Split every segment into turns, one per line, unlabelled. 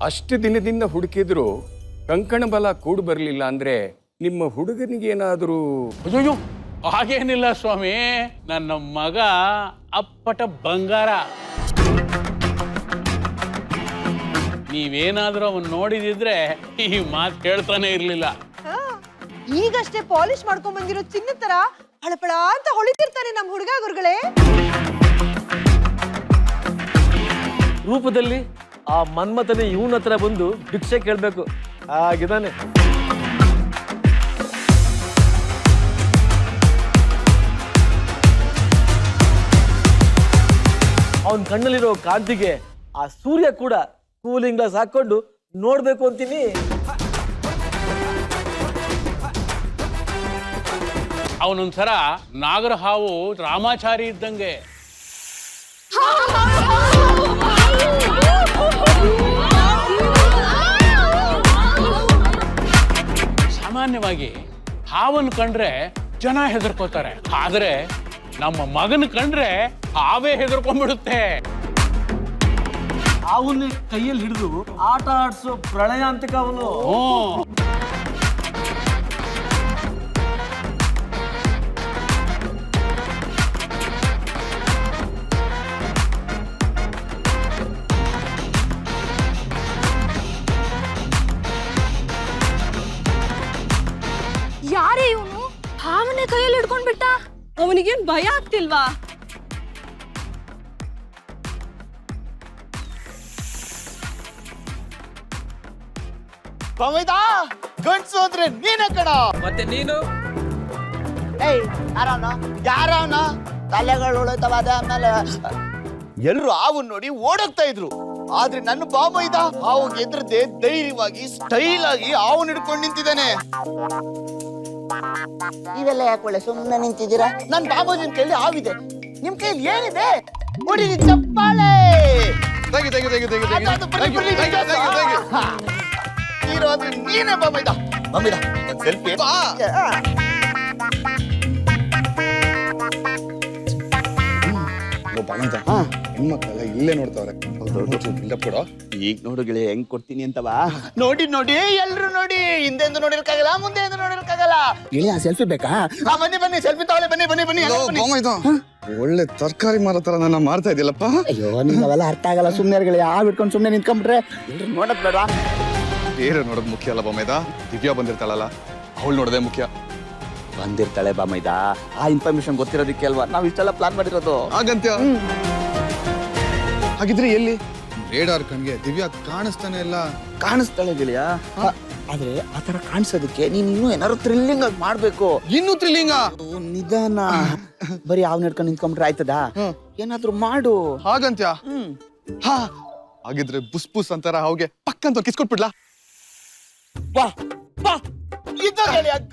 ಅಷ್ಟು ದಿನದಿಂದ ಹುಡುಕಿದ್ರು ಕಂಕಣ ಬಲ ಕೂಡು ಬರಲಿಲ್ಲ ಅಂದ್ರೆ ನಿಮ್ಮ ಹುಡುಗನಿಗೆ ಏನಾದರೂ?
ಅಯ್ಯೋ, ಹಾಗೇನಿಲ್ಲ ಸ್ವಾಮಿ. ನನ್ನ ಮಗ ಅಪ್ಪಟ ಬಂಗಾರ. ನೀವೇನಾದ್ರೂ ಅವನ್ ನೋಡಿದಿದ್ರೆ ಈ ಮಾತು ಹೇಳ್ತಾನೆ ಇರ್ಲಿಲ್ಲ.
ಈಗಷ್ಟೇ ಪಾಲಿಶ್ ಮಾಡ್ಕೊಂಡ್ ಬಂದಿರೋ ಚಿನ್ನ ತರ ಹಳಪಳ ಅಂತ ಹೊಳಿತಿರ್ತಾನೆ ನಮ್ ಹುಡುಗ ಗುರುಗಳೇ.
ರೂಪದಲ್ಲಿ ಆ ಮನ್ಮಥನೇ ಇವನ ಹತ್ರ ಬಂದು ಭಿಕ್ಷೆ ಕೇಳ್ಬೇಕು ಆಗಿದ್ದಾನೆ. ಅವನ್ ಕಣ್ಣಲ್ಲಿರೋ ಕಾಂತಿಗೆ ಆ ಸೂರ್ಯ ಕೂಡ ಕೂಲಿಂಗ್ ಗ್ಲಾಸ್ ಹಾಕೊಂಡು ನೋಡ್ಬೇಕು ಅಂತೀನಿ.
ಅವನೊಂದ್ಸರ ನಾಗರ ಹಾವು ರಾಮಾಚಾರಿ ಇದ್ದಂಗೆ. ಸಾಮಾನ್ಯವಾಗಿ ಹಾವನ್ನು ಕಂಡ್ರೆ ಜನ ಹೆದರ್ಕೋತಾರೆ, ಆದ್ರೆ ನಮ್ಮ ಮಗನ ಕಂಡ್ರೆ ಹಾವೇ ಹೆದರ್ಕೊಂಡ್ಬಿಡುತ್ತೆ.
ಅವನ್ನ ಕೈಯಲ್ಲಿ ಹಿಡಿದು ಆಟ ಆಡ್ಸೋ ಪ್ರಳಯಾಂತಿಕ ಅವನು.
ಯಾರೇ ಇವನು? ಹಾವನ್ನೇ ಕೈಯಲ್ಲಿ ಹಿಡ್ಕೊಂಡ್ ಬಿಟ್ಟ. ಅವನಿಗೇನ್ ಭಯ ಆಗ್ತಿಲ್ವಾ?
ಗಂಡ್ಸು ಅಂದ್ರೆ ನೀನೇ ಕಣ.
ಮತ್ತೆ ನೀನು?
ಏಯ್, ಯಾರವನ ತಲೆಗಳು ಉಳಿತವ. ಆಮೇಲೆ ಎಲ್ರು ಹಾವನ್ ನೋಡಿ ಓಡೋಗ್ತಾ ಇದ್ರು, ಆದ್ರೆ ನನ್ನ ಬಾಮೈದ ಹಾವು ಎದ್ರದೆ ಧೈರ್ಯವಾಗಿ ಸ್ಟೈಲ್ ಆಗಿ ಹಾವನ್ ಹಿಡ್ಕೊಂಡು ನಿಂತಿದ್ದಾನೆ. ಇವೆಲ್ಲ ಯಾಕೆ ಒಳ್ಳೆ ಸುಮ್ಮನೆ ನಿಂತಿದ್ದೀರಾ? ನನ್ ಬಾಬಾಜಿನ ಕೈಲಿ ಹಾವಿದೆ, ನಿಮ್ ಕೈಲಿ ಏನಿದೆ? ಹೊಡಿರಿ ಚಪ್ಪಾಳೆ. ಇರೋದು ನೀನೇ ಬಾಮೈದ. ಬಾಮೈದ ಒಂದ್ ಸೆಲ್ಫಿ.
ಹೆಣ್ಮಕ್ಳೆಲ್ಲ ಇಲ್ಲೇ ನೋಡ್ತಾವ್ರೆ. ಕೊಡೋ
ಈಗ ನೋಡು ಗೆಳೆಯ ಹೆಂಗ್ ಕೊಡ್ತೀನಿ ಅಂತವಾ. ನೋಡಿ ನೋಡಿ ಎಲ್ರು ನೋಡಿ, ಹಿಂದೆಂದು ನೋಡಿರ್ಕಾಗಲ್ಲ, ಮುಂದೆ ಎಂದು ನೋಡಿರ್ಕಾಗಲ್ಲ. ಗೆಳೆಯ ಸೆಲ್ಫಿ ಬೇಕಾ? ಬನ್ನಿ ಬನ್ನಿ, ಸೆಲ್ಫಿ ತಗೊಳ್ಳಿ. ಬನ್ನಿ ಬನ್ನಿ ಬನ್ನಿ.
ಒಳ್ಳೆ ತರಕಾರಿ ಮಾರೋ ತರ ನನ್ನ ಮಾಡ್ತಾ ಇದೆಯಲ್ಲಪ್ಪ.
ಅಯ್ಯೋ, ನಿಮ್ಗೆಲ್ಲ ಅರ್ಥ ಆಗಲ್ಲ. ಸುಮ್ನೆ ಗೆಳೆಯ ಆ ಬಿಟ್ಕೊಂಡು ಸುಮ್ನೆ ನಿಂತ್ಕೊಂಡ್ಬಿಟ್ರೆ ಎಲ್ರು ನೋಡಕ್ ಬೇಡ.
ಬೇರೆ ನೋಡೋದು ಮುಖ್ಯ ಅಲ್ಲ ಬಾಮೈದ. ದಿವ್ಯಾ ಬಂದಿರ್ತಾಳಲ್ಲ, ಅವಳು ನೋಡೋದೇ ಮುಖ್ಯ.
ಬಂದಿರ್ತಾಳೆ ಬಾಮೈದ, ಆ ಇನ್ಫಾರ್ಮೇಶನ್ ಗೊತ್ತಿರೋದಕ್ಕೆ ಅಲ್ವಾ ನಾವು ಇಷ್ಟೆಲ್ಲ ಪ್ಲಾನ್ ಮಾಡಿರೋದು.
ಹಾಗಂತ್ಯ? ಹಾಗಿದ್ರೆ ಎಲ್ಲಿ ರೇಡಾರ್ ಕಣ್ಗೆ ದಿವ್ಯಾ ಕಾಣಿಸ್ತಾನೆ ಇಲ್ಲ?
ಕಾಣಿಸ್ತಾಳೆ ಗೆಳೆಯ, ಆದ್ರೆ ಆತರ ಕಾಣಿಸೋದಕ್ಕೆ ನೀನ್ ಇನ್ನೂ ಏನಾದ್ರು ಥ್ರಿಲ್ಲಿಂಗ್ ಆಗಿ ಮಾಡ್ಬೇಕು.
ಇನ್ನೂ ಥ್ರಿಲ್ಲಿಂಗ?
ನಿಧಾನ. ಬರೀ ಹಾವ್ ನಡ್ಕೊಂಡು ನಿಂತ್ಕೊಂಡ್ರೆ ಆಯ್ತದ? ಏನಾದ್ರು ಮಾಡು.
ಹಾಗಂತ್ಯ? ಹಾ, ಹಾಗಿದ್ರೆ ಬುಸ್ ಬುಸ್ ಅಂತಾರ ಹಾವ್ಗೆ ಪಕ್ಕಂತ ಕಿಸ್ಕೊಟ್ಬಿಡ್ಲಾ?
ಬಾ ಬಾ,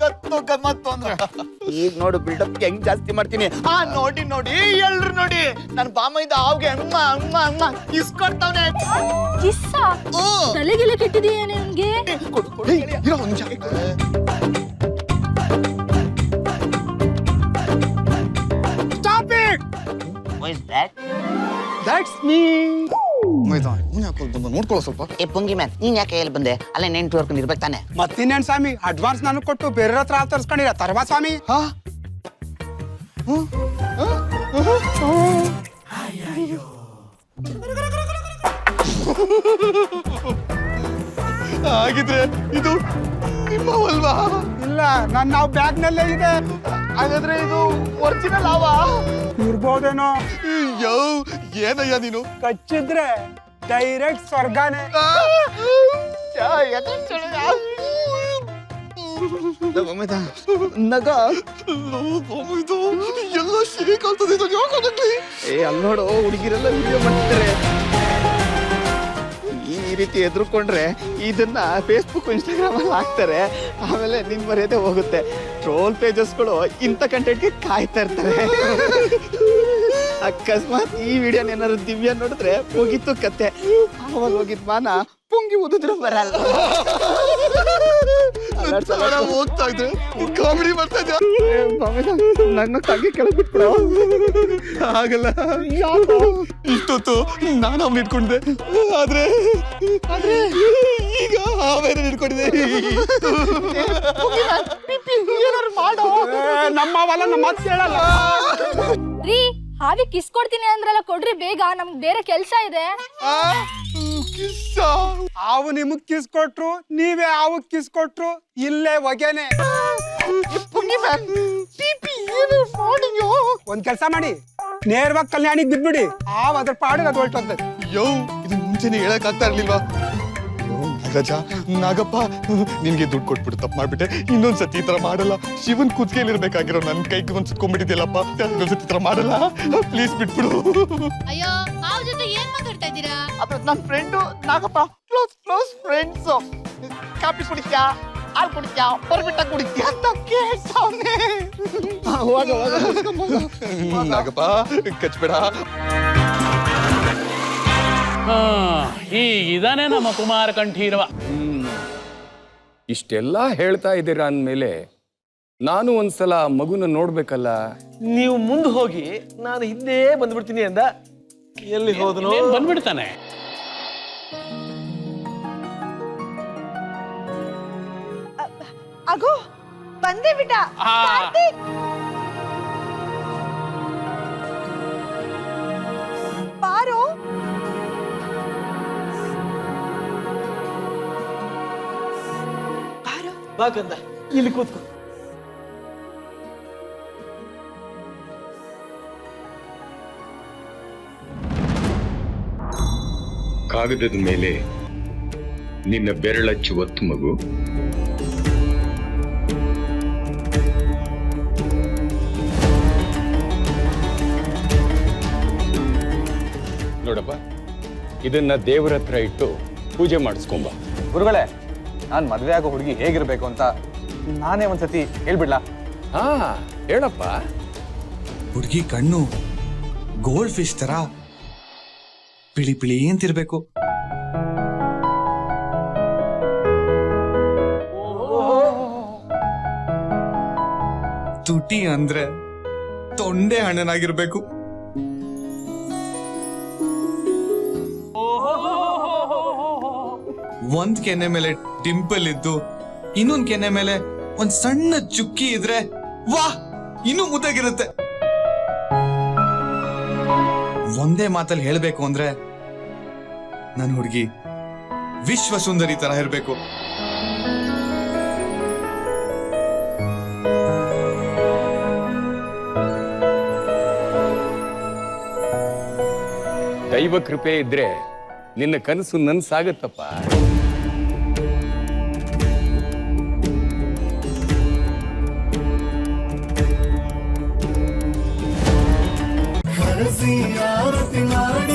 ಗತ್ತು ಗಮ್ಮತ್ತು ಅಂದ್ರೆ. ಈಗ ನೋಡು ಬಿಲ್ಡಪ್ ಹೆಂಗ್ ಜಾಸ್ತಿ ಮಾಡ್ತೀನಿ. ನೋಡಿ ನೋಡಿ ಎಲ್ರು ನೋಡಿ, ನನ್ ಬಾಮೈದ ಹಾವ್ಗೆ ಅಮ್ಮ ಅಮ್ಮ ಅಮ್ಮ ಇಸ್ಕೊಡ್ತಾವ್ನೆ.
ಕಿಸ್ಸ? ತಲೆಗೆಲೆ ಕೆಟ್ಟಿದೆಯೇನೆ ಅವನ್ಗೆ?
ಇರೋ ಒಂದ್ ನಿಮಿಷ.
Stop it! Who is that?
That's me. ನೋಡ್ಕೊಳ್ಳೋ ಸ್ವಲ್ಪ.
ಏ ಪುಂಗಿ ಮ್ಯಾನ್, ನೀನ್ ಯಾಕೆ ಇಲ್ಲಿ ಬಂದೆ? ಅಲ್ಲೇ ನೆಂಟು ಇರ್ಬೇಕು ತಾನೆ.
ಮತ್ತಿನ್ನೇನ್ ಸ್ವಾಮಿ, ಅಡ್ವಾನ್ಸ್ ನಾನು ಕೊಟ್ಟು ಬೇರೆ ಹತ್ರ ತರ್ಸ್ಕೊಂಡಿರ ತರ್ವಾ ಸ್ವಾಮಿ.
ಹಾಗಿದ್ರೆ ಇದು ನಿಮ್ಮವಲ್ವಾ?
ಇಲ್ಲ, ನಾವು ಬ್ಯಾಗ್ ನಲ್ಲೇ ಇದೆ.
ಹಾಗಾದ್ರೆ ಇದು ಒರಿಜಿನಲ್ ಹಾವ
ಇರ್ಬೋದೇನೋ.
ಯೋ, ಏನಯ್ಯ ನೀನು?
ಕಚ್ಚಿದ್ರೆ ಡೈರೆಕ್ಟ್ ಸ್ವರ್ಗಾನೆ.
ನಗ
ಎಲ್ಲ ಶೇಕ್ ಆಗ್ತದೆ.
ಏ, ಅಲ್ಲಿ ನೋಡು, ಹುಡುಗಿರೆಲ್ಲ ವಿಡಿಯೋ ಮಾಡ್ತಾರೆ. ಈ ರೀತಿ ಎದುರುಕೊಂಡ್ರೆ ಇದನ್ನ ಫೇಸ್ಬುಕ್ ಇನ್ಸ್ಟಾಗ್ರಾಮ್ ಅಲ್ಲಿ ಹಾಕ್ತಾರೆ. ಆಮೇಲೆ ನಿನ್ ಮರ್ಯಾದೆ ಹೋಗುತ್ತೆ. ಟ್ರೋಲ್ ಪೇಜಸ್ಗಳು ಇಂಥ ಕಂಟೆಂಟ್ಗೆ ಕಾಯ್ತಾ ಇರ್ತಾರೆ. ಅಕಸ್ಮಾತ್ ಈ ವಿಡಿಯೋನ ಏನಾದ್ರು ದಿವ್ಯ ನೋಡಿದ್ರೆ ಹೋಗಿತ್ತು ಕತೆ. ಅವಾಗ ಹೋಗಿದ್ ಮಾನ ಪುಂಗಿ ಉದಿದ್ರು ಬರಲ್ಲ.
ಹೋಗ್ತಾ ಇದ್ರೆ ಕಾಮಿಡಿ ಮಾಡ್ತಾ ಇದ್ದೆ.
ನನ್ನ ತಂಗಿ ಕೆಳಗೆ ಬಿಟ್ಬಿಡ.
ಆಗಲ್ಲ, ಇಷ್ಟೊತ್ತು ನಾನು ಅವ್ನ ಇಟ್ಕೊಂಡಿದ್ದೆ, ಆದ್ರೆ ಈಗ ಆಮೇಲೆ ಇಟ್ಕೊಂಡಿದ್ದೆ.
ಏನಾರು ಮಾಡೋ.
ನಮ್ಮವಲ್ಲ ನಮ್ಮ ಮಾತು ಕೇಳಲ್ಲ.
ರೀ ಹಾವಿ ಕಿಸ್ ಕೊಡ್ತೀನಿ ಅಂದ್ರಲ್ಲ, ಕೊಡ್ರಿ ಬೇಗ, ನಮ್ಗೆ ಬೇರೆ ಕೆಲ್ಸ ಇದೆ.
ಹಾವು ನಿಮಗ್ ಕಿಸ್ ಕೊಟ್ರು, ನೀವೇ ಹಾವು ಕಿಸ್ ಕೊಟ್ರು, ಇಲ್ಲೇ ಹೊಗೆನೆ. ಒಂದ್ ಕೆಲ್ಸ ಮಾಡಿ, ನೇರವಾಗಿ ಕಲ್ಯಾಣಿಗೆ ಬಿದ್ಬಿಡಿ. ಹಾವು ಅದ್ರ ಪಾಡಿಗೆ ಅದು ಹೊರಟೋಗ್ತದೆ.
ಯೋ, ಇದು ಮುಂಚೆನೆ ಹೇಳಕ್ ಆಗ್ತಾ ಇರ್ಲಿಲ್ವಾ? ನಾಗರಾಜ, ನಾಗಪ್ಪ, ನಿನ್ಗೆ ದುಡ್ಡು ಕೊಟ್ಬಿಟ್ಟು ತಪ್ಪು ಮಾಡ್ಬಿಟ್ಟೆ. ಇನ್ನೊಂದ್ಸತಿ ಈ ತರ ಮಾಡಲ್ಲ. ಶಿವನ್ ಕುತ್ಕೆಲಿರ್ಬೇಕಾಗಿರೋ ನನ್ ಕೈಗೆ ಒಂದ್ ಸುತ್ಕೊಂಡ್ಬಿಟ್ಟಿದ್ಯಲ್ಲಪ್ಪ. ಇನ್ನೊಂದ್ಸತಿ ಈ ತರ ಮಾಡಲ್ಲ, ಪ್ಲೀಸ್ ಬಿಟ್ಬಿಡು.
ಅಯ್ಯೋ, ಹಾವ್ ಜೊತೆ ಏನ್ ಮಾತಾಡ್ತಾ ಇದ್ದೀರಾ?
ಅದು ನನ್ನ friend Nagappa, close friends. Coffee ಕುಡಿತ್ಯಾ, ಹಾಲು ಕುಡಿತ್ಯಾ, ಬರ್ಬಿಟ್ಟ ಕುಡಿತ್ಯಾ ಅಂತ ಕೇಳ್ತಾವ್ನೆ. ಹೋಗ
ನಾಗಪ್ಪ, ಕಚ್ಬೇಡ.
ಹೀಗಿದಾನೆ ನಮ್ಮ ಕುಮಾರ ಕಂಠೀರವ.
ಇಷ್ಟೆಲ್ಲ ಹೇಳ್ತಾ ಇದ್ದೀರಾ ಅಂದಮೇಲೆ ನಾನು ಒಂದ್ಸಲ ಮಗುನ ನೋಡ್ಬೇಕಲ್ಲ.
ನೀವು ಮುಂದೆ ಹೋಗಿ, ನಾನು ಹಿಂದೆ ಬಂದ್ಬಿಡ್ತೀನಿ ಅಂದ. ಎಲ್ಲಿ ಹೋದನು?
ಬಂದ್ಬಿಡ್ತಾನೆ.
ಅಗೋ ಬಂದೇ ಬಿಟ್ಟ. ಕಾರ್ತಿಕ್! ಬಾರೋ.
ಬಾ ಕಂದ, ಇಲ್ಲಿ ಕೂತ್ಕೋ.
ಕಾಗದದ ಮೇಲೆ ನಿನ್ನ ಬೆರಳಚ್ಚು ಒತ್ತು ಮಗು. ನೋಡಪ್ಪ, ಇದನ್ನ ದೇವರ ಹತ್ರ ಇಟ್ಟು ಪೂಜೆ ಮಾಡಿಸ್ಕೊಂಬ.
ಗುರುಗಳೇ, ನಾನು ಮದುವೆ ಆಗೋ ಹುಡುಗಿ ಹೇಗಿರ್ಬೇಕು ಅಂತ ನಾನೇ ಒಂದ್ಸತಿ ಹೇಳ್ಬಿಡ್ಲಾ?
ಹಾ, ಹೇಳಪ್ಪ.
ಹುಡುಗಿ ಕಣ್ಣು ಗೋಲ್ಡ್ ಫಿಶ್ ತರ ಪಿಳಿ ಪಿಳಿ ಅಂತಿರ್ಬೇಕು. ತುಟಿ ಅಂದ್ರೆ ತೊಂಡೆ ಹಣ್ಣನಾಗಿರ್ಬೇಕು. ಒಂದ್ ಕೆನೆ ಮೇಲೆ ಡಿಂಪಲ್ ಇದ್ದು ಇನ್ನೊಂದ್ ಕೆನೆ ಮೇಲೆ ಒಂದ್ ಸಣ್ಣ ಚುಕ್ಕಿ ಇದ್ರೆ ವಾಹ್, ಇನ್ನೂ ಮುದ್ದಾಗಿರುತ್ತೆ. ಒಂದೇ ಮಾತಲ್ಲಿ ಹೇಳ್ಬೇಕು ಅಂದ್ರೆ ನನ್ ಹುಡುಗಿ ವಿಶ್ವ ಸುಂದರಿ ತರ ಇರ್ಬೇಕು.
ದೈವ ಕೃಪೆ ಇದ್ರೆ ನಿನ್ನ ಕನಸು ನನ್ಸಾಗತ್ತಪ್ಪ.
ಆರತಿ ಮಾಡಿ